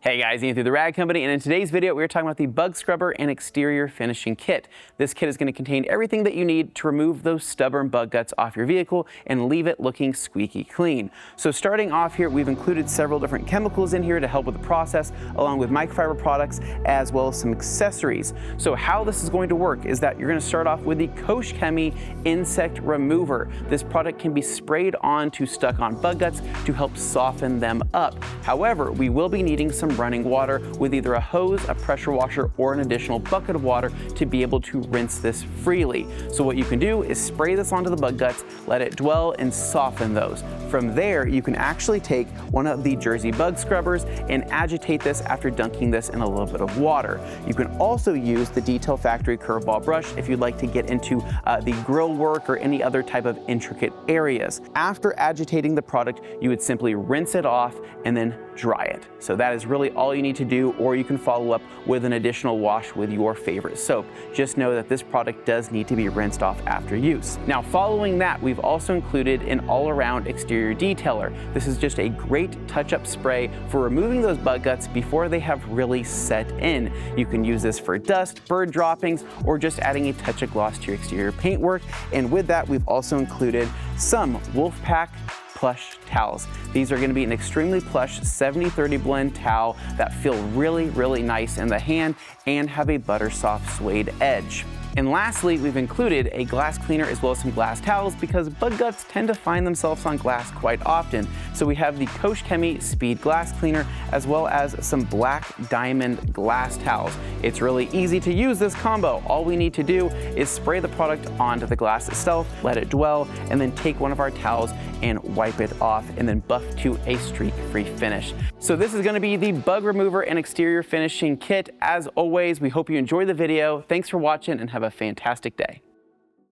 Hey guys, Ian through the Rag Company, and in today's video we're talking about the bug scrubber and exterior finishing kit. This kit is going to contain everything that you need to remove those stubborn bug guts off your vehicle and leave it looking squeaky clean. So starting off here, we've included several different chemicals in here to help with the process, along with microfiber products as well as some accessories. So how this is going to work is that you're going to start off with the Kosh Chemie Insect Remover. This product can be sprayed onto stuck-on bug guts to help soften them up. However, we will be needing some running water with either a hose, a pressure washer, or an additional bucket of water to be able to rinse this freely. So what you can do is spray this onto the bug guts, let it dwell and soften those. From there, you can actually take one of the Jersey bug scrubbers and agitate this after dunking this in a little bit of water. You can also use the Detail Factory curveball brush if you'd like to get into the grill work or any other type of intricate areas. After agitating the product, you would simply rinse it off and then dry it. So that is really all you need to do, or you can follow up with an additional wash with your favorite soap. Just know that this product does need to be rinsed off after use. Now, following that, we've also included an all-around exterior detailer. This is just a great touch-up spray for removing those bug guts before they have really set in. You can use this for dust, bird droppings, or just adding a touch of gloss to your exterior paintwork. And with that, we've also included some Wolfpack plush towels. These are going to be an extremely plush 70-30 blend towel that feel really nice in the hand and have a butter soft suede edge. And lastly, we've included a glass cleaner as well as some glass towels because bug guts tend to find themselves on glass quite often. So we have the Kosh Chemie Speed Glass Cleaner as well as some black diamond glass towels. It's really easy to use this combo. All we need to do is spray the product onto the glass itself, let it dwell, and then take one of our towels and wipe it off and then buff to a streak-free finish. So this is going to be the bug remover and exterior finishing kit. As always, we hope you enjoyed the video. Thanks for watching and have a fantastic day.